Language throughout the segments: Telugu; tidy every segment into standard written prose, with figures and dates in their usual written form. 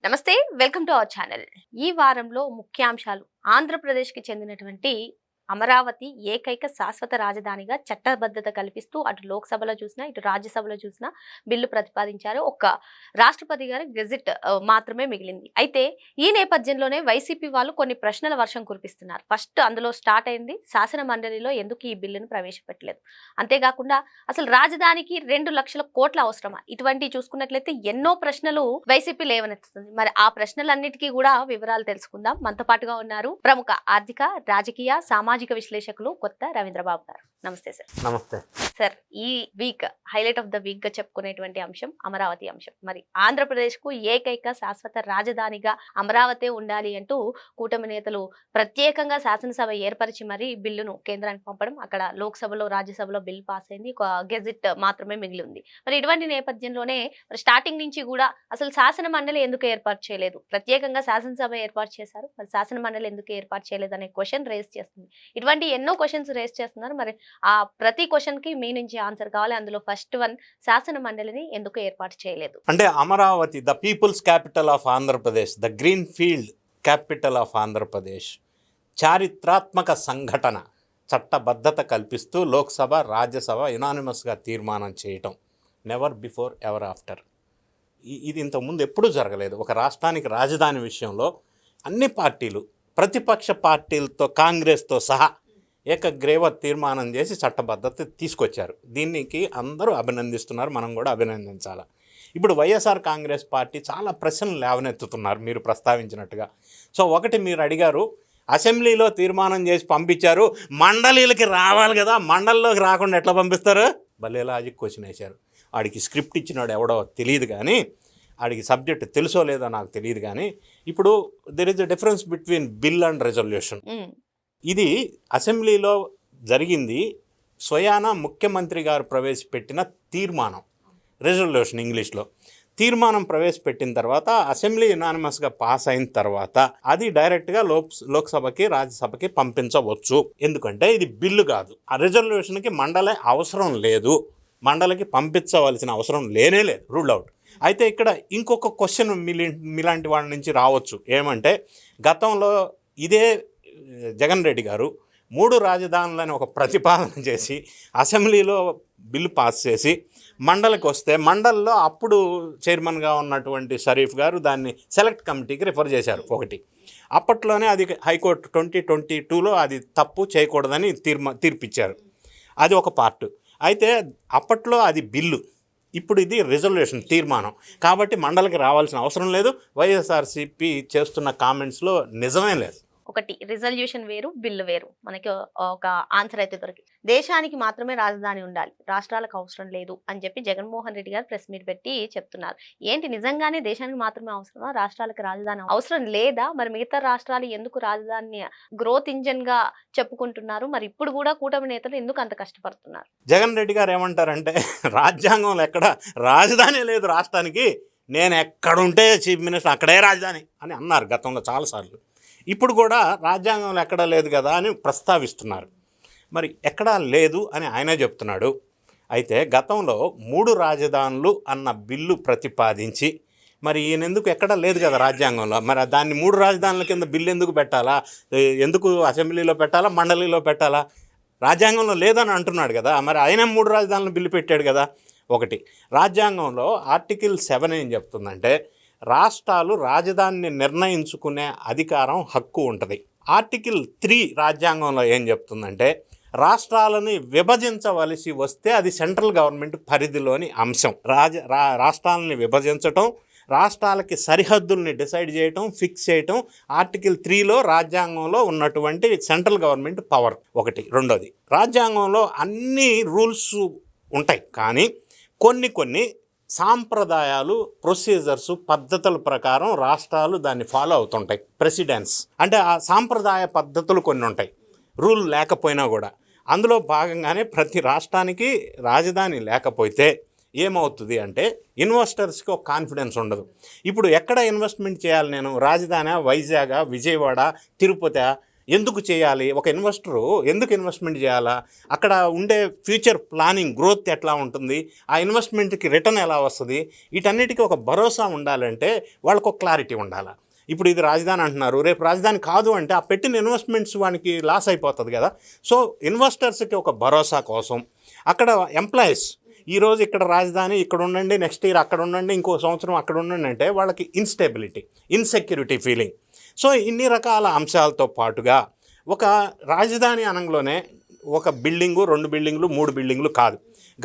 నమస్తే వెల్కమ్ టు అవర్ ఛానల్. ఈ వారంలో ముఖ్యాంశాలు ఆంధ్రప్రదేశ్కి చెందినటువంటి అమరావతి ఏకైక శాశ్వత రాజధానిగా చట్టబద్ధత కల్పిస్తూ అటు లోక్సభలో చూసినా ఇటు రాజ్యసభలో చూసినా బిల్లు ప్రతిపాదించారు. ఒక్క రాష్ట్రపతి గారి గెజిట్ మాత్రమే మిగిలింది. అయితే ఈ నేపథ్యంలోనే వైసీపీ వాళ్ళు కొన్ని ప్రశ్నల వర్షం కురిపిస్తున్నారు. ఫస్ట్ అందులో స్టార్ట్ అయింది శాసన మండలిలో ఎందుకు ఈ బిల్లును ప్రవేశపెట్టలేదు, అంతేకాకుండా అసలు రాజధానికి 2 లక్షల కోట్ల అవసరమా, ఇటువంటివి చూసుకున్నట్లయితే ఎన్నో ప్రశ్నలు వైసీపీ లేవనెత్తుతుంది. మరి ఆ ప్రశ్నలన్నిటికీ కూడా వివరాలు తెలుసుకుందాం. మనతో పాటుగా ఉన్నారు ప్రముఖ ఆర్థిక రాజకీయ సామాజిక విశ్లేషకులు కొత్త రవీంద్రబాబు గారు. నమస్తే సార్. నమస్తే సార్, ఈ week highlight of the week గా చెప్పుకునేటువంటి అంశం అమరావతి అంశం. మరి ఆంధ్రప్రదేశ్ కు ఏకైక శాశ్వత రాజధానిగా అమరావతి ఉండాలి అంటూ కూటమి నేతలు ప్రత్యేకంగా శాసనసభ ఏర్పరిచి మరి బిల్లును కేంద్రానికి పంపడం, అక్కడ లోక్సభలో రాజ్యసభలో బిల్ పాస్ అయింది, గెజిట్ మాత్రమే మిగిలి ఉంది. మరి ఇటువంటి నేపథ్యంలోనే మరి స్టార్టింగ్ నుంచి కూడా అసలు శాసన మండలి ఎందుకు ఏర్పాటు చేయలేదు, ప్రత్యేకంగా శాసనసభ ఏర్పాటు చేశారు, మరి శాసన మండలి ఎందుకు ఏర్పాటు చేయలేదు అనే క్వశ్చన్ రేస్ చేస్తుంది. ఇటువంటి ఎన్నో క్వశ్చన్స్ రేస్ చేస్తున్నారు. మరి ఆ ప్రతి క్వశ్చన్ కి మీ నుంచి ఆన్సర్ కావాలి. అందులో ఫస్ట్ వన్, శాసన మండలిని ఎందుకు ఏర్పాటు చేయలేదు? అంటే Amaravati the peoples capital of Andhra Pradesh, the green field capital of Andhra Pradesh చారిత్రాత్మక సంఘటన, చట్టబద్ధత కల్పిస్తూ లోక్సభ రాజ్యసభ యునానిమస్గా తీర్మానం చేయటం నెవర్ బిఫోర్ ఎవర్ ఆఫ్టర్. ఇది ఇంతకుముందు ఎప్పుడూ జరగలేదు. ఒక రాష్ట్రానికి రాజధాని విషయంలో అన్ని పార్టీలు, ప్రతిపక్ష పార్టీలతో కాంగ్రెస్తో సహా ఏకగ్రీవ తీర్మానం చేసి చట్టబద్ధత తీసుకొచ్చారు. దీనికి అందరూ అభినందిస్తున్నారు, మనం కూడా అభినందించాలి. ఇప్పుడు వైఎస్ఆర్ కాంగ్రెస్ పార్టీ చాలా ప్రశ్నలు లేవనెత్తుతున్నారు మీరు ప్రస్తావించినట్టుగా. సో ఒకటి, మీరు అడిగారు అసెంబ్లీలో తీర్మానం చేసి పంపించారు, మండలీలకి రావాలి కదా, మండలిలోకి రాకుండా ఎట్లా పంపిస్తారు? భలే లాజిక్ క్వశ్చన్ వేశారు. వాడికి స్క్రిప్ట్ ఇచ్చినాడు ఎవడో తెలియదు, కానీ వాడికి సబ్జెక్ట్ తెలుసో లేదో నాకు తెలియదు. కానీ ఇప్పుడు there is a difference between bill and resolution. ఇది అసెంబ్లీలో జరిగింది, స్వయాన ముఖ్యమంత్రి గారు ప్రవేశపెట్టిన తీర్మానం, రెజల్యూషన్ ఇంగ్లీష్లో. తీర్మానం ప్రవేశపెట్టిన తర్వాత అసెంబ్లీ యునానిమస్గా పాస్ అయిన తర్వాత అది డైరెక్ట్గా లోక్సభకి రాజ్యసభకి పంపించవచ్చు. ఎందుకంటే ఇది బిల్లు కాదు. ఆ రెజల్యూషన్కి మండలి అవసరం లేదు, మండలికి పంపించవలసిన అవసరం లేనే లేదు, రూల్ అవుట్. అయితే ఇక్కడ ఇంకొక క్వశ్చన్ మీలాంటి వాళ్ళ నుంచి రావచ్చు. ఏమంటే, గతంలో ఇదే జగన్ రెడ్డి గారు 3 రాజధానులని ఒక ప్రతిపాదన చేసి అసెంబ్లీలో బిల్లు పాస్ చేసి మండలికి వస్తే, మండలిలో అప్పుడు చైర్మన్గా ఉన్నటువంటి షరీఫ్ గారు దాన్ని సెలెక్ట్ కమిటీకి రిఫర్ చేశారు. ఒకటి, అప్పట్లోనే అది హైకోర్టు 2022లో అది తప్పు చేయకూడదని తీర్పిచ్చారు. అది ఒక పార్ట్. అయితే అప్పట్లో అది బిల్లు, ఇప్పుడు ఇది రిజల్యూషన్ తీర్మానం. కాబట్టి మండలికి రావాల్సిన అవసరం లేదు. వైఎస్ఆర్సీపీ చేస్తున్న కామెంట్స్లో నిజమే లేదు. ఒకటి, రిజల్యూషన్ వేరు, బిల్లు వేరు. మనకి ఒక ఆన్సర్ అయితే దొరికింది. దేశానికి మాత్రమే రాజధాని ఉండాలి, రాష్ట్రాలకు అవసరం లేదు అని చెప్పి జగన్మోహన్ రెడ్డి గారు ప్రెస్ మీట్ పెట్టి చెప్తున్నారు. ఏంటి, నిజంగానే దేశానికి మాత్రమే అవసరమా, రాష్ట్రాలకు రాజధాని అవసరం లేదా? మరి మిగతా రాష్ట్రాలు ఎందుకు రాజధాని గ్రోత్ ఇంజన్ గా చెప్పుకుంటున్నారు? మరి ఇప్పుడు కూడా కూటమి నేతలు ఎందుకు అంత కష్టపడుతున్నారు? జగన్ రెడ్డి గారు ఏమంటారంటే, రాజ్యాంగంలో ఎక్కడ రాజధాని లేదు రాష్ట్రానికి, నేను ఎక్కడుంటే చీఫ్ మినిస్టర్ అక్కడే రాజధాని అని అన్నారు గతంలో చాలాసార్లు. ఇప్పుడు కూడా రాజ్యాంగంలో ఎక్కడా లేదు కదా అని ప్రస్తావిస్తున్నారు. మరి ఎక్కడా లేదు అని ఆయనే చెప్తున్నాడు. అయితే గతంలో 3 రాజధానులు అన్న బిల్లు ప్రతిపాదించి, మరి ఈయనెందుకు ఎక్కడా లేదు కదా రాజ్యాంగంలో, మరి దాన్ని 3 రాజధానుల కింద బిల్లు ఎందుకు పెట్టాలా, ఎందుకు అసెంబ్లీలో పెట్టాలా, మండలిలో పెట్టాలా? రాజ్యాంగంలో లేదని అంటున్నాడు కదా, మరి ఆయన 3 రాజధానుల బిల్లు పెట్టాడు కదా. ఒకటి, రాజ్యాంగంలో ఆర్టికల్ 7 ఏం చెప్తుందంటే, రాష్ట్రాలు రాజధానిని నిర్ణయించుకునే అధికారం, హక్కు ఉంటుంది. ఆర్టికల్ 3 రాజ్యాంగంలో ఏం చెప్తుందంటే, రాష్ట్రాలని విభజించవలసి వస్తే అది సెంట్రల్ గవర్నమెంట్ పరిధిలోని అంశం. రాష్ట్రాలని విభజించటం, రాష్ట్రాలకి సరిహద్దుల్ని డిసైడ్ చేయటం, ఫిక్స్ చేయటం ఆర్టికల్ 3లో రాజ్యాంగంలో ఉన్నటువంటి సెంట్రల్ గవర్నమెంట్ పవర్. ఒకటి. రెండోది, రాజ్యాంగంలో అన్ని రూల్స్ ఉంటాయి, కానీ కొన్ని సాంప్రదాయాలు, ప్రొసీజర్స్, పద్ధతుల ప్రకారం రాష్ట్రాలు దాన్ని ఫాలో అవుతుంటాయి. ప్రెసిడెన్స్ అంటే ఆ సాంప్రదాయ పద్ధతులు కొన్ని ఉంటాయి, రూల్ లేకపోయినా కూడా. అందులో భాగంగానే ప్రతి రాష్ట్రానికి రాజధాని లేకపోతే ఏమవుతుంది అంటే, ఇన్వెస్టర్స్కి ఒక కాన్ఫిడెన్స్ ఉండదు. ఇప్పుడు ఎక్కడ ఇన్వెస్ట్మెంట్ చేయాలి, నేను రాజధాని వైజాగ్, విజయవాడ, తిరుపతి, ఎందుకు చేయాలి, ఒక ఇన్వెస్టరు ఎందుకు ఇన్వెస్ట్మెంట్ చేయాలా, అక్కడ ఉండే ఫ్యూచర్ ప్లానింగ్ గ్రోత్ ఎట్లా ఉంటుంది, ఆ ఇన్వెస్ట్మెంట్కి రిటర్న్ ఎలా వస్తుంది, వీటన్నిటికీ ఒక భరోసా ఉండాలంటే వాళ్ళకు ఒక క్లారిటీ ఉండాలి. ఇప్పుడు ఇది రాజధాని అంటున్నారు, రేపు రాజధాని కాదు అంటే ఆ పెట్టిన ఇన్వెస్ట్మెంట్స్ వానికి లాస్ అయిపోతుంది కదా. సో ఇన్వెస్టర్స్కి ఒక భరోసా కోసం అక్కడ ఎంప్లాయీస్ ఈరోజు ఇక్కడ రాజధాని ఇక్కడ ఉండండి, నెక్స్ట్ ఇయర్ అక్కడ ఉండండి, ఇంకో సంవత్సరం అక్కడ ఉండండి అంటే వాళ్ళకి ఇన్స్టెబిలిటీ, ఇన్సెక్యూరిటీ ఫీలింగ్. సో ఇన్ని రకాల అంశాలతో పాటుగా ఒక రాజధాని అనంలోనే ఒక బిల్డింగు, 2 బిల్డింగులు, 3 బిల్డింగులు కాదు.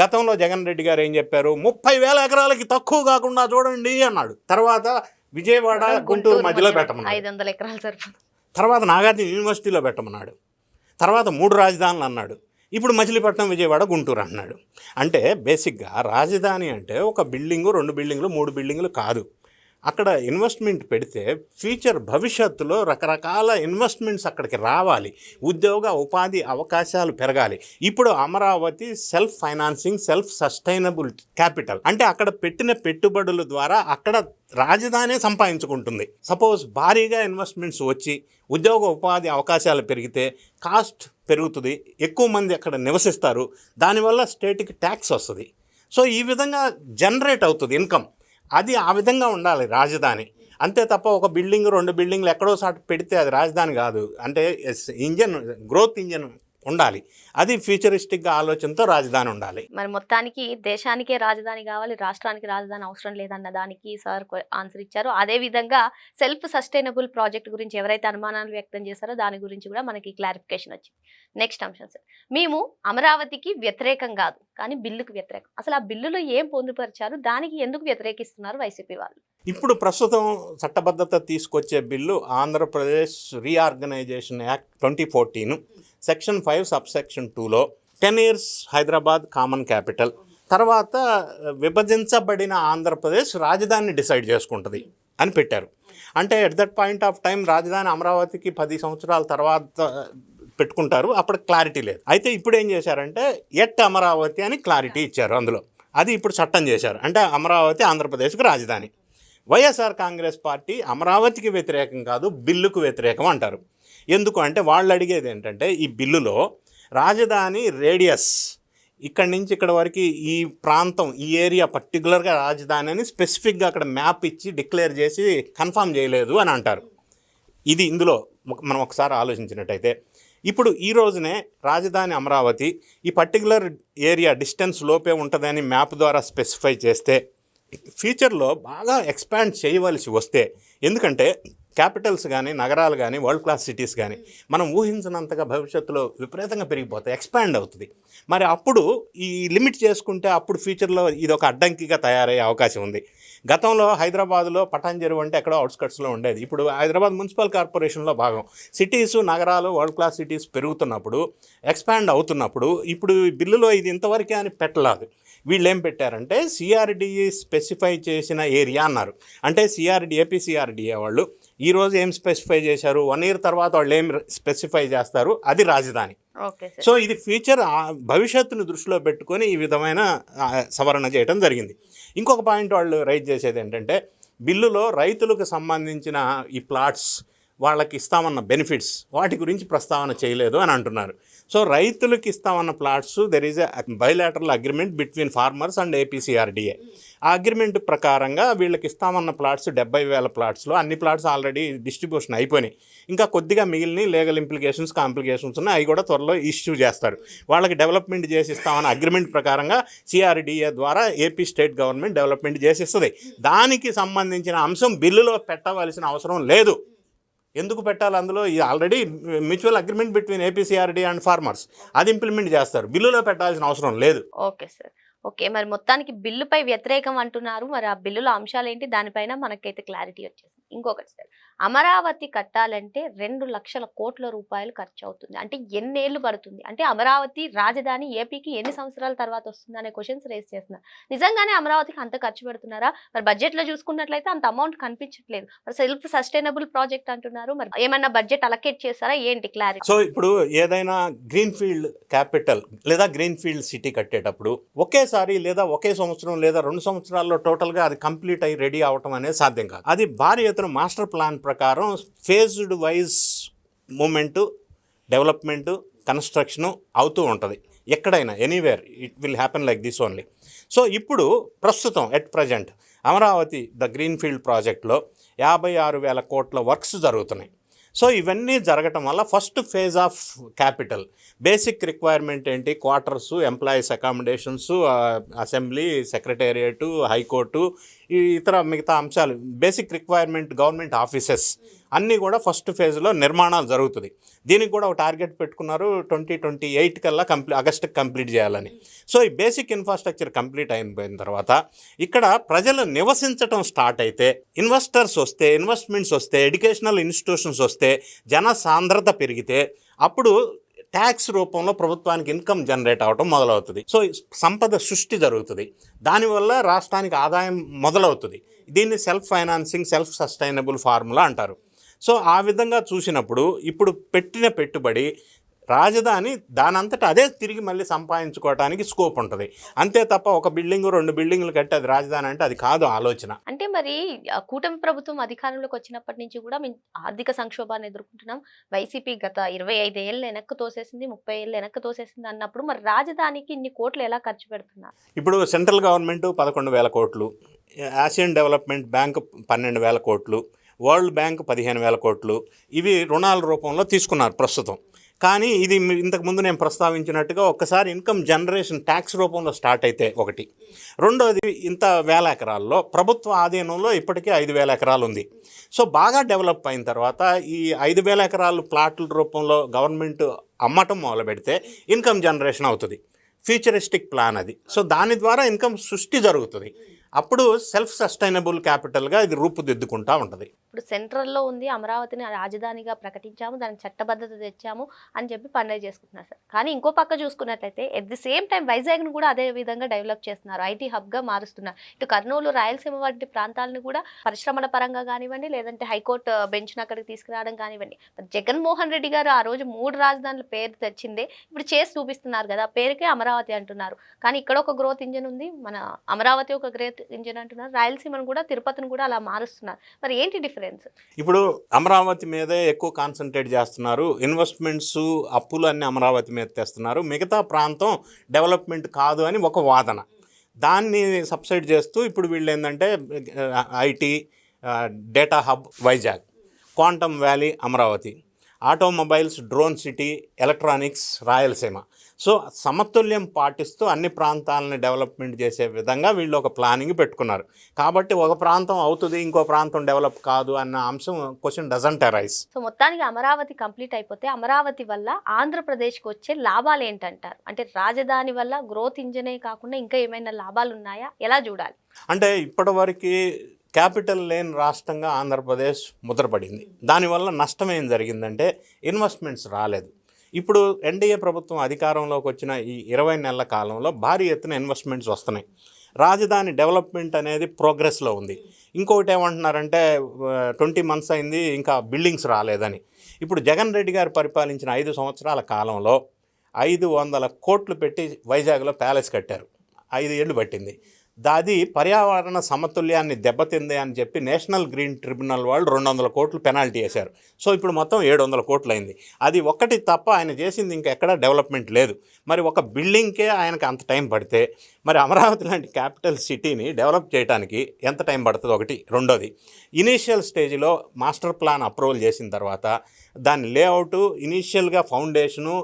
గతంలో జగన్ రెడ్డి గారు ఏం చెప్పారు, 30,000 ఎకరాలకి తక్కువ కాకుండా చూడండి అన్నాడు. తర్వాత విజయవాడ గుంటూరు మధ్యలో పెట్టమన్నాడు, 500 ఎకరాలు సరిపోదు. తర్వాత నాగార్జున యూనివర్సిటీలో పెట్టమన్నాడు, తర్వాత 3 రాజధానులు అన్నాడు, ఇప్పుడు మచిలీపట్నం, విజయవాడ, గుంటూరు అన్నాడు. అంటే బేసిక్గా రాజధాని అంటే ఒక బిల్డింగు, 2 బిల్డింగులు, 3 బిల్డింగులు కాదు. అక్కడ ఇన్వెస్ట్మెంట్ పెడితే ఫ్యూచర్ భవిష్యత్తులో రకరకాల ఇన్వెస్ట్మెంట్స్ అక్కడికి రావాలి, ఉద్యోగ ఉపాధి అవకాశాలు పెరగాలి. ఇప్పుడు Amaravati self financing, self sustainable capital అంటే అక్కడ పెట్టిన పెట్టుబడుల ద్వారా అక్కడ రాజధాని సంపాదించుకుంటుంది. సపోజ్ భారీగా ఇన్వెస్ట్మెంట్స్ వచ్చి ఉద్యోగ ఉపాధి అవకాశాలు పెరిగితే కాస్ట్ పెరుగుతుంది, ఎక్కువ మంది అక్కడ నివసిస్తారు, దానివల్ల స్టేట్కి ట్యాక్స్ వస్తుంది. సో ఈ విధంగా జనరేట్ అవుతుంది ఇన్కమ్. అది ఆ విధంగా ఉండాలి రాజధాని. అంతే తప్ప ఒక బిల్డింగ్, 2 బిల్డింగ్లు ఎక్కడో సాటు పెడితే అది రాజధాని కాదు. అంటే ఇంజన్, గ్రోత్ ఇంజన్ ఉండాలి. అది ఫ్యూచరిస్టిక్గా ఆలోచనతో రాజధాని ఉండాలి. మరి మొత్తానికి దేశానికే రాజధాని కావాలి, రాష్ట్రానికి రాజధాని అవసరం లేదన్న దానికి సార్ ఆన్సర్ ఇచ్చారు. అదే విధంగా సెల్ఫ్ సస్టైనబుల్ ప్రాజెక్ట్ గురించి ఎవరైతే అనుమానాలు వ్యక్తం చేశారో దాని గురించి కూడా మనకి క్లారిఫికేషన్ వచ్చింది. నెక్స్ట్ అంశం సార్, మేము అమరావతికి వ్యతిరేకం కాదు కానీ బిల్లుకు వ్యతిరేకం. అసలు ఆ బిల్లులో ఏం పొందుపరిచారు, దానికి ఎందుకు వ్యతిరేకిస్తున్నారు వైసీపీ వాళ్ళు? ఇప్పుడు ప్రస్తుతం చట్టబద్ధత తీసుకొచ్చే bill Andhra Pradesh reorganisation act 2014 section 5 subsection 2లో 10 years హైదరాబాద్ కామన్ క్యాపిటల్, తర్వాత విభజించబడిన ఆంధ్రప్రదేశ్ రాజధానిని డిసైడ్ చేసుకుంటుంది అని పెట్టారు. అంటే at that point of time రాజధాని అమరావతికి 10 సంవత్సరాల తర్వాత పెట్టుకుంటారు, అప్పుడు క్లారిటీ లేదు. అయితే ఇప్పుడు ఏం చేశారంటే ఎట్ అమరావతి అని క్లారిటీ ఇచ్చారు అందులో. అది ఇప్పుడు చట్టం చేశారు, అంటే అమరావతి ఆంధ్రప్రదేశ్కి రాజధాని. వైఎస్ఆర్ కాంగ్రెస్ పార్టీ అమరావతికి వ్యతిరేకం కాదు, బిల్లుకు వ్యతిరేకం అంటారు. ఎందుకు అంటే వాళ్ళు అడిగేది ఏంటంటే ఈ బిల్లులో రాజధాని రేడియస్ ఇక్కడి నుంచి ఇక్కడ వరకు ఈ ప్రాంతం, ఈ ఏరియా పర్టికులర్గా రాజధాని అని స్పెసిఫిక్గా అక్కడ మ్యాప్ ఇచ్చి డిక్లేర్ చేసి కన్ఫర్మ్ చేయలేదు అని అంటారు. ఇది ఇందులో మనం ఒకసారి ఆలోచించినట్టయితే ఇప్పుడు ఈ రోజునే రాజధాని అమరావతి ఈ పర్టికులర్ ఏరియా డిస్టెన్స్ లోపే ఉంటుందని మ్యాప్ ద్వారా స్పెసిఫై చేస్తే ఫ్యూచర్లో బాగా ఎక్స్పాండ్ చేయవలసి వస్తే, ఎందుకంటే క్యాపిటల్స్ కానీ, నగరాలు కానీ, వరల్డ్ క్లాస్ సిటీస్ కానీ మనం ఊహించినంతగా భవిష్యత్తులో విపరీతంగా పెరిగిపోతాయి, ఎక్స్పాండ్ అవుతుంది. మరి అప్పుడు ఈ లిమిట్ చేసుకుంటే అప్పుడు ఫ్యూచర్లో ఇది ఒక అడ్డంకిగా తయారయ్యే అవకాశం ఉంది. గతంలో హైదరాబాద్లో పటాన్చెరు అంటే ఎక్కడో అవుట్స్కట్స్లో ఉండేది, ఇప్పుడు హైదరాబాద్ మున్సిపల్ కార్పొరేషన్లో భాగం. సిటీసు, నగరాలు, వరల్డ్ క్లాస్ సిటీస్ పెరుగుతున్నప్పుడు, ఎక్స్పాండ్ అవుతున్నప్పుడు ఇప్పుడు బిల్లులో ఇది ఇంతవరకే అని పెట్టలేదు. వీళ్ళు ఏం పెట్టారంటే సిఆర్డిఏ స్పెసిఫై చేసిన ఏరియా అన్నారు. అంటే ఏపీ సిఆర్డిఏ వాళ్ళు ఈరోజు ఏం స్పెసిఫై చేశారు, 1 year తర్వాత వాళ్ళు ఏం స్పెసిఫై చేస్తారు, అది రాజధాని. సో ఇది ఫ్యూచర్ భవిష్యత్తును దృష్టిలో పెట్టుకొని ఈ విధమైన సవరణ చేయడం జరిగింది. ఇంకొక పాయింట్ వాళ్ళు రైజ్ చేసేది ఏంటంటే బిల్లులో రైతులకు సంబంధించిన ఈ ప్లాట్స్ వాళ్ళకి ఇస్తామన్న బెనిఫిట్స్ వాటి గురించి ప్రస్తావన చేయలేదు అని అంటున్నారు. సో రైతులకు ఇస్తామన్న plots there is a bilateral agreement between farmers and APCRDA. ఆ అగ్రిమెంట్ ప్రకారంగా వీళ్ళకి ఇస్తామన్న ప్లాట్స్ 70,000 ప్లాట్స్లో అన్ని ప్లాట్స్ ఆల్రెడీ డిస్ట్రిబ్యూషన్ అయిపోయినాయి. ఇంకా కొద్దిగా మిగిలిన లీగల్ ఇంప్లికేషన్స్, కాంప్లికేషన్స్ ఉన్నాయి, అవి కూడా త్వరలో ఇష్యూ చేస్తారు. వాళ్ళకి డెవలప్మెంట్ చేసి ఇస్తామన్న అగ్రిమెంట్ ప్రకారంగా సిఆర్డీఏ ద్వారా ఏపీ స్టేట్ గవర్నమెంట్ డెవలప్మెంట్ చేసి ఇస్తుంది. దానికి సంబంధించిన అంశం బిల్లులో పెట్టవలసిన అవసరం లేదు. ఎందుకు పెట్టాలి? అందులో ఇది already mutual agreement between ఏపీసీఆర్డీ and farmers, అది ఇంప్లిమెంట్ చేస్తారు, బిల్లులో పెట్టాల్సిన అవసరం లేదు. Okay sir, okay. మరి మొత్తానికి బిల్లుపై వ్యతిరేకం అంటున్నారు, మరి ఆ బిల్లులో అంశాలు ఏంటి, దానిపైన మనకైతే క్లారిటీ వచ్చేసింది. ఇంకొకటి సార్, అమరావతి కట్టాలంటే 2 లక్షల కోట్ల రూపాయలు ఖర్చు అవుతుంది, అంటే ఎన్నేళ్ళు పడుతుంది, అంటే అమరావతి రాజధాని ఏపీకి ఎన్ని సంవత్సరాల తర్వాత వస్తుంది అనే క్వశ్చన్స్ రేస్ చేస్తున్నారు. నిజంగానే అమరావతికి అంత ఖర్చు పెడుతున్నారా? మరి బడ్జెట్లో చూసుకున్నట్లయితే అంత అమౌంట్ కనిపించట్లేదు. మరి సెల్ఫ్ సస్టైనబుల్ ప్రాజెక్ట్ అంటున్నారు, మరి ఏమన్నా బడ్జెట్ అలకేట్ చేస్తారా ఏంటి, క్లారిటీ? సో ఇప్పుడు ఏదైనా గ్రీన్ ఫీల్డ్ క్యాపిటల్ లేదా గ్రీన్ ఫీల్డ్ సిటీ కట్టేటప్పుడు ఒకేసారి లేదా ఒకే సంవత్సరం లేదా 2 సంవత్సరాల్లో టోటల్గా అది కంప్లీట్ అయ్యి రెడీ అవటం అనేది సాధ్యం కాదు. అది భారీ ఎత్తున మాస్టర్ ప్లాన్ ప్రకారం phased wise movement, development, construction అవుతూ ఉంటుంది ఎక్కడైనా, anywhere it will happen like this only. So ఇప్పుడు ప్రస్తుతం at present Amaravati the greenfield ప్రాజెక్ట్లో 56,000 కోట్ల వర్క్స్ జరుగుతున్నాయి. సో ఇవన్నీ జరగటం వల్ల first phase of capital, basic requirement ఏంటి, quarters, employees accommodations, assembly, secretariat, high court, ఈ ఇతర మిగతా అంశాలు, బేసిక్ రిక్వైర్మెంట్ గవర్నమెంట్ ఆఫీసెస్ అన్నీ కూడా ఫస్ట్ ఫేజ్లో నిర్మాణాలు జరుగుతుంది. దీనికి కూడా ఒక టార్గెట్ పెట్టుకున్నారు, 2028 కల్లా ఆగస్టుకి కంప్లీట్ చేయాలని. సో ఈ బేసిక్ ఇన్ఫ్రాస్ట్రక్చర్ కంప్లీట్ అయిపోయిన తర్వాత ఇక్కడ ప్రజలు నివసించటం స్టార్ట్ అయితే, ఇన్వెస్టర్స్ వస్తే, ఇన్వెస్ట్మెంట్స్ వస్తే, ఎడ్యుకేషనల్ ఇన్స్టిట్యూషన్స్ వస్తే, జన సాంద్రత పెరిగితే అప్పుడు ట్యాక్స్ రూపంలో ప్రభుత్వానికి ఇన్కమ్ జనరేట్ అవ్వటం మొదలవుతుంది. సో సంపద సృష్టి జరుగుతుంది. దానివల్ల రాష్ట్రానికి ఆదాయం మొదలవుతుంది. దీన్ని self financing, self sustainable formula అంటారు. సో ఆ విధంగా చూసినప్పుడు ఇప్పుడు పెట్టిన పెట్టుబడి రాజధాని దానంతటా అదే తిరిగి మళ్ళీ సంపాదించుకోవడానికి స్కోప్ ఉంటుంది. అంతే తప్ప ఒక బిల్డింగ్ 2 బిల్డింగ్లు కట్టి అది రాజధాని అంటే అది కాదు ఆలోచన. అంటే మరి కూటమి ప్రభుత్వం అధికారంలోకి వచ్చినప్పటి నుంచి కూడా మేము ఆర్థిక సంక్షోభాన్ని ఎదుర్కొంటున్నాం. వైసీపీ గత 25 ఏళ్ళు వెనక్కి తోసేసింది, 30 ఏళ్ళు వెనక్కి తోసేసింది అన్నప్పుడు మరి రాజధానికి ఇన్ని కోట్లు ఎలా ఖర్చు పెడుతున్నారు? ఇప్పుడు సెంట్రల్ గవర్నమెంట్ 11,000 కోట్లు, ఆసియన్ డెవలప్మెంట్ బ్యాంక్ 12,000 కోట్లు, వరల్డ్ బ్యాంక్ 15,000 కోట్లు, ఇవి రుణాల రూపంలో తీసుకున్నారు ప్రస్తుతం. కానీ ఇది ఇంతకుముందు నేను ప్రస్తావించినట్టుగా ఒక్కసారి ఇన్కమ్ జనరేషన్ ట్యాక్స్ రూపంలో స్టార్ట్ అయితే ఒకటి, రెండోది ఇంత 1,000 ఎకరాల్లో ప్రభుత్వ ఆధీనంలో ఇప్పటికే 5,000 ఎకరాలు ఉంది. సో బాగా డెవలప్ అయిన తర్వాత ఈ 5,000 ఎకరాలు ప్లాట్ల రూపంలో గవర్నమెంట్ అమ్మటం మొదలు పెడితే ఇన్కమ్ జనరేషన్ అవుతుంది. ఫ్యూచరిస్టిక్ ప్లాన్ అది. సో దాని ద్వారా ఇన్కమ్ సృష్టి జరుగుతుంది. అప్పుడు సెల్ఫ్ సస్టైనబుల్ క్యాపిటల్గా ఇది రూపుదిద్దుకుంటూ ఉంటుంది. ఇప్పుడు సెంట్రల్లో ఉంది, అమరావతిని రాజధానిగా ప్రకటించాము, దానికి చట్టబద్ధత తెచ్చాము అని చెప్పి పండుగ చేసుకుంటున్నారు సార్. కానీ ఇంకో పక్క చూసుకున్నట్లయితే ఎట్ ది సేమ్ టైం వైజాగ్ను కూడా అదే విధంగా డెవలప్ చేస్తున్నారు, ఐటీ హబ్గా మారుస్తున్నారు. ఇటు కర్నూలు, రాయలసీమ వంటి ప్రాంతాలను కూడా పరిశ్రమల పరంగా కానివ్వండి, లేదంటే హైకోర్టు బెంచ్ను అక్కడికి తీసుకురావడం కానివ్వండి. జగన్మోహన్ రెడ్డి గారు ఆ రోజు 3 రాజధానుల పేరు తెచ్చిందే ఇప్పుడు చేసి చూపిస్తున్నారు కదా, పేరుకే అమరావతి అంటున్నారు. కానీ ఇక్కడ ఒక గ్రోత్ ఇంజన్ ఉంది, మన అమరావతి ఒక గ్రోత్ ఇంజన్ అంటున్నారు, రాయలసీమను కూడా, తిరుపతిని కూడా అలా మారుస్తున్నారు. మరి ఏంటి డిఫరెన్స్? ఇప్పుడు అమరావతి మీదే ఎక్కువ కాన్సన్ట్రేట్ చేస్తున్నారు, ఇన్వెస్ట్మెంట్స్, అప్పులు అన్ని అమరావతి మీద తెస్తున్నారు, మిగతా ప్రాంతం డెవలప్మెంట్ కాదు అని ఒక వాదన. దాన్ని సబ్సైడ్ చేస్తూ ఇప్పుడు వీళ్ళు ఏంటంటే IT, data hub Vizag, quantum valley Amaravati, automobiles, drone city, electronics Rayalaseema. So సమతుల్యం పాటిస్తూ అన్ని ప్రాంతాలను డెవలప్మెంట్ చేసే విధంగా వీళ్ళు ఒక ప్లానింగ్ పెట్టుకున్నారు. కాబట్టి ఒక ప్రాంతం అవుతుంది, ఇంకో ప్రాంతం డెవలప్ కాదు అన్న అంశం క్వశ్చన్ డజంట్ అరైజ్. సో మొత్తానికి అమరావతి కంప్లీట్ అయిపోతే అమరావతి వల్ల ఆంధ్రప్రదేశ్కి వచ్చే లాభాలు ఏంటంటారు? అంటే రాజధాని వల్ల గ్రోత్ ఇంజనే కాకుండా ఇంకా ఏమైనా లాభాలు ఉన్నాయా, ఎలా చూడాలి? అంటే ఇప్పటివరకు క్యాపిటల్ లేని రాష్ట్రంగా ఆంధ్రప్రదేశ్ ముద్రపడింది. దానివల్ల నష్టం ఏం జరిగిందంటే ఇన్వెస్ట్మెంట్స్ రాలేదు. ఇప్పుడు ఎన్డీఏ ప్రభుత్వం అధికారంలోకి వచ్చిన ఈ 20 నెలల కాలంలో భారీ ఎత్తున ఇన్వెస్ట్మెంట్స్ వస్తున్నాయి. రాజధాని డెవలప్మెంట్ అనేది ప్రోగ్రెస్లో ఉంది. ఇంకొకటి ఏమంటున్నారంటే 20 months అయింది ఇంకా బిల్డింగ్స్ రాలేదని. ఇప్పుడు జగన్ రెడ్డి గారు పరిపాలించిన 5 సంవత్సరాల కాలంలో 500 కోట్లు పెట్టి వైజాగ్లో ప్యాలెస్ కట్టారు. 5 ఏళ్ళు పట్టింది. అది పర్యావరణ సమతుల్యాన్ని దెబ్బతింది అని చెప్పి నేషనల్ గ్రీన్ ట్రిబ్యునల్ వాళ్ళు 200 కోట్లు పెనాల్టీ వేశారు. సో ఇప్పుడు మొత్తం 700 కోట్లు అయింది. అది ఒక్కటి తప్ప ఆయన చేసింది ఇంకెక్కడా డెవలప్మెంట్ లేదు. మరి ఒక బిల్డింగ్కే ఆయనకి అంత టైం పడితే మరి అమరావతి లాంటి క్యాపిటల్ సిటీని డెవలప్ చేయడానికి ఎంత టైం పడుతుంది? ఒకటి. రెండోది, ఇనీషియల్ స్టేజ్లో మాస్టర్ ప్లాన్ అప్రూవల్ చేసిన తర్వాత దాని లేఅవుట్, ఇనీషియల్గా ఫౌండేషను,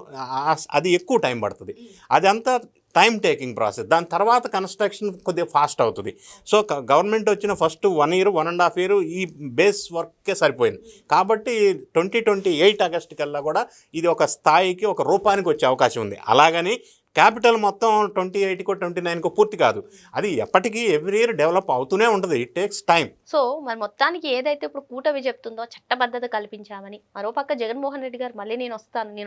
అది ఎక్కువ టైం పడుతుంది. అదంతా టైం టేకింగ్ ప్రాసెస్. దాని తర్వాత కన్స్ట్రక్షన్ కొద్దిగా ఫాస్ట్ అవుతుంది. సో గవర్నమెంట్ వచ్చిన ఫస్ట్ 1 year 1.5 year ఈ బేస్ వర్కే సరిపోయింది. కాబట్టి 2028 ఆగస్టు కల్లా కూడా ఇది ఒక స్థాయికి, ఒక రూపానికి వచ్చే అవకాశం ఉంది. అలాగని క్యాపిటల్ మొత్తం 28కో 29కో పూర్తి కాదు. అది ఎప్పటికీ ఎవ్రీ ఇయర్ డెవలప్ అవుతూనే ఉంటుంది. It takes time. సో మరి మొత్తానికి ఏదైతే ఇప్పుడు కూటమి చెప్తుందో చట్టబద్ధత కల్పించామని, మరోపక్క జగన్మోహన్ రెడ్డి గారు మళ్ళీ నేను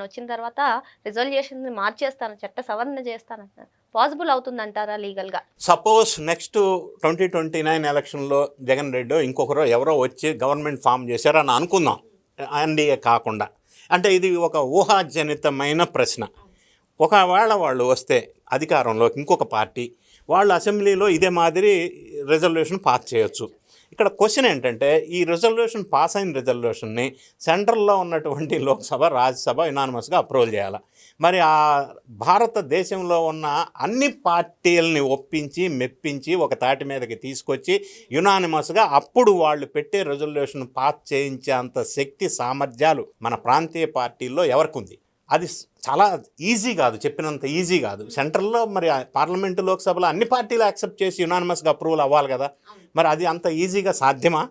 వచ్చిన తర్వాత రిజల్యూషన్ మార్చేస్తాను, చట్ట సవరణ చేస్తానంటారు. పాసిబుల్ అవుతుందంటారా లీగల్గా? సపోజ్ నెక్స్ట్ 2029 ఎలక్షన్లో జగన్ రెడ్డి ఇంకొకరో ఎవరో వచ్చి గవర్నమెంట్ ఫామ్ చేశారని అనుకుందాం, ఎన్డీఏ కాకుండా. అంటే ఇది ఒక ఊహాజనితమైన ప్రశ్న. ఒకవేళ వాళ్ళు వస్తే అధికారంలోకి ఇంకొక పార్టీ, వాళ్ళు అసెంబ్లీలో ఇదే మాదిరి రెజల్యూషన్ పాస్ చేయొచ్చు. ఇక్కడ క్వశ్చన్ ఏంటంటే ఈ రిజల్యూషన్ పాస్ అయిన రిజల్యూషన్ని సెంట్రల్లో ఉన్నటువంటి లోక్సభ రాజ్యసభ యునానిమస్గా అప్రూవల్ చేయాలి. మరి ఆ భారతదేశంలో ఉన్న అన్ని పార్టీలని ఒప్పించి మెప్పించి ఒక తాటి మీదకి తీసుకొచ్చి యునానిమస్గా అప్పుడు వాళ్ళు పెట్టే రెజల్యూషన్ పాస్ చేయించే అంత శక్తి సామర్థ్యాలు మన ప్రాంతీయ పార్టీల్లో ఎవరికి ఉంది? అది చాలా ఈజీ కాదు, చెప్పినంత ఈజీ కాదు. సెంట్రల్లో మరి పార్లమెంటు లోక్సభలో అన్ని పార్టీలు యాక్సెప్ట్ చేసి యునానిమస్గా అప్రూవల్ అవ్వాలి కదా. మరి అది అంత ఈజీగా సాధ్యమా?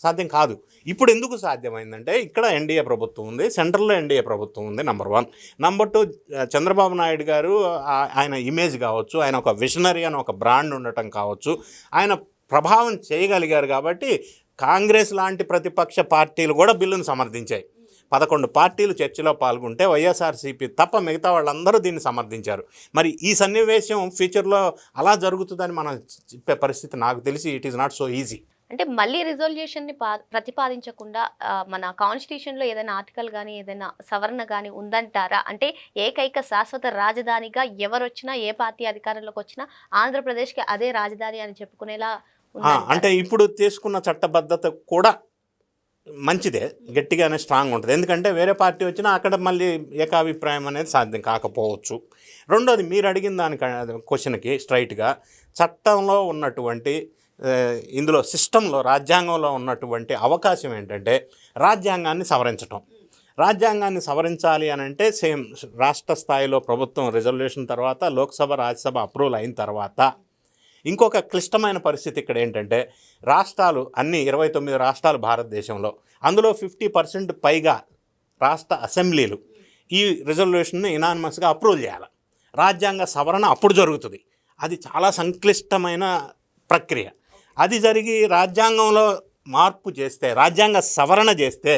సాధ్యం కాదు. ఇప్పుడు ఎందుకు సాధ్యమైందంటే ఇక్కడ ఎన్డీఏ ప్రభుత్వం ఉంది, సెంట్రల్లో ఎన్డీఏ ప్రభుత్వం ఉంది, నెంబర్ 1. నెంబర్ 2, చంద్రబాబు నాయుడు గారు ఆయన ఇమేజ్ కావచ్చు, ఆయన ఒక విషనరీ అని ఒక బ్రాండ్ ఉండటం కావచ్చు, ఆయన ప్రభావం చేయగలిగారు. కాబట్టి కాంగ్రెస్ లాంటి ప్రతిపక్ష పార్టీలు కూడా బిల్లును సమర్థించాయి. 11 పార్టీలు చర్చలో పాల్గొంటే వైఎస్ఆర్సీపీ తప్ప మిగతా వాళ్ళందరూ దీన్ని సమర్థించారు. మరి ఈ సన్నివేశం ఫ్యూచర్లో అలా జరుగుతుందని మనం చెప్పే పరిస్థితి నాకు తెలిసి it is not so easy. అంటే మళ్ళీ రిజల్యూషన్ని ప్రతిపాదించకుండా మన కాన్స్టిట్యూషన్లో ఏదైనా ఆర్టికల్ కానీ ఏదైనా సవరణ కానీ ఉందంటారా? అంటే ఏకైక శాశ్వత రాజధానిగా ఎవరు వచ్చినా, ఏ పార్టీ అధికారంలోకి వచ్చినా ఆంధ్రప్రదేశ్కి అదే రాజధాని అని చెప్పుకునేలా అంటే ఇప్పుడు తీసుకున్న చట్టబద్ధత కూడా మంచిదే, గట్టిగానే స్ట్రాంగ్ ఉంటుంది. ఎందుకంటే వేరే పార్టీ వచ్చినా అక్కడ మళ్ళీ ఏకాభిప్రాయం అనేది సాధ్యం కాకపోవచ్చు. రెండోది, మీరు అడిగిన దానికి క్వశ్చన్కి స్ట్రైట్గా చట్టంలో ఉన్నటువంటి ఇందులో సిస్టంలో రాజ్యాంగంలో ఉన్నటువంటి అవకాశం ఏంటంటే రాజ్యాంగాన్ని సవరించటం. రాజ్యాంగాన్ని సవరించాలి అని అంటే సేమ్ రాష్ట్ర స్థాయిలో ప్రభుత్వం రిజల్యూషన్ తర్వాత లోక్సభ రాజ్యసభ అప్రూవల్ అయిన తర్వాత ఇంకొక క్లిష్టమైన పరిస్థితి ఇక్కడ ఏంటంటే రాష్ట్రాలు అన్ని 29 రాష్ట్రాలు భారతదేశంలో, అందులో 50% పైగా రాష్ట్ర అసెంబ్లీలు ఈ రిజల్యూషన్ని యునానిమస్గా అప్రూవల్ చేయాలి. రాజ్యాంగ సవరణ అప్పుడు జరుగుతుంది. అది చాలా సంక్లిష్టమైన ప్రక్రియ. అది జరిగి రాజ్యాంగంలో మార్పు చేస్తే, రాజ్యాంగ సవరణ చేస్తే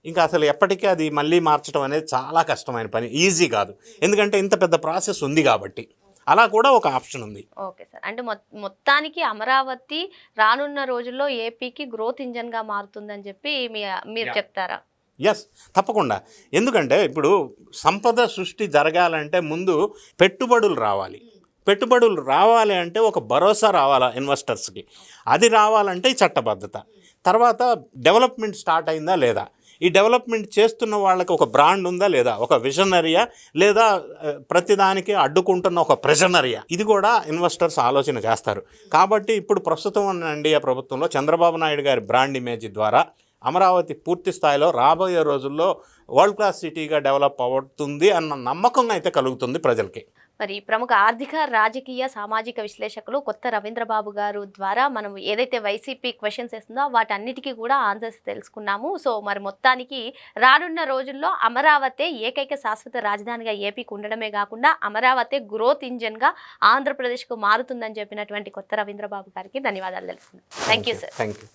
ఇంకా అసలు ఎప్పటికీ అది మళ్ళీ మార్చడం అనేది చాలా కష్టమైన పని, ఈజీ కాదు. ఎందుకంటే ఇంత పెద్ద ప్రాసెస్ ఉంది కాబట్టి. అలా కూడా ఒక ఆప్షన్ ఉంది. ఓకే సార్, అంటే మొత్తానికి అమరావతి రానున్న రోజుల్లో ఏపీకి గ్రోత్ ఇంజన్గా మారుతుందని చెప్పి మీరు చెప్తారా? ఎస్, తప్పకుండా. ఎందుకంటే ఇప్పుడు సంపద సృష్టి జరగాలంటే ముందు పెట్టుబడులు రావాలి. పెట్టుబడులు రావాలి అంటే ఒక భరోసా రావాలా ఇన్వెస్టర్స్కి. అది రావాలంటే ఈ చట్టబద్ధత. తర్వాత డెవలప్మెంట్ స్టార్ట్ అయిందా లేదా, ఈ డెవలప్మెంట్ చేస్తున్న వాళ్ళకి ఒక బ్రాండ్ ఉందా లేదా, ఒక విజనరీయా లేదా ప్రతిదానికి అడ్డుకుంటున్న ఒక ప్రెజనరీయా, ఇది కూడా ఇన్వెస్టర్స్ ఆలోచన చేస్తారు. కాబట్టి ఇప్పుడు ప్రస్తుతం ఉన్న ఎన్డీఏ ప్రభుత్వంలో చంద్రబాబు నాయుడు గారి బ్రాండ్ ఇమేజ్ ద్వారా అమరావతి పూర్తి స్థాయిలో రాబోయే రోజుల్లో వరల్డ్ క్లాస్ సిటీగా డెవలప్ అవుతుంది అన్న నమ్మకం అయితే కలుగుతుంది ప్రజలకి. మరి ప్రముఖ ఆర్థిక, రాజకీయ, సామాజిక విశ్లేషకులు కొత్త రవీంద్రబాబు గారు ద్వారా మనం ఏదైతే వైసీపీ క్వశ్చన్స్ వేస్తుందో వాటన్నిటికీ కూడా ఆన్సర్స్ తెలుసుకున్నాము. సో మరి మొత్తానికి రానున్న రోజుల్లో అమరావతి ఏకైక శాశ్వత రాజధానిగా ఏపీకి ఉండడమే కాకుండా అమరావతి గ్రోత్ ఇంజన్గా ఆంధ్రప్రదేశ్కు మారుతుందని చెప్పినటువంటి కొత్త రవీంద్రబాబు గారికి ధన్యవాదాలు తెలుస్తున్నాను. Thank you sir. Thank you.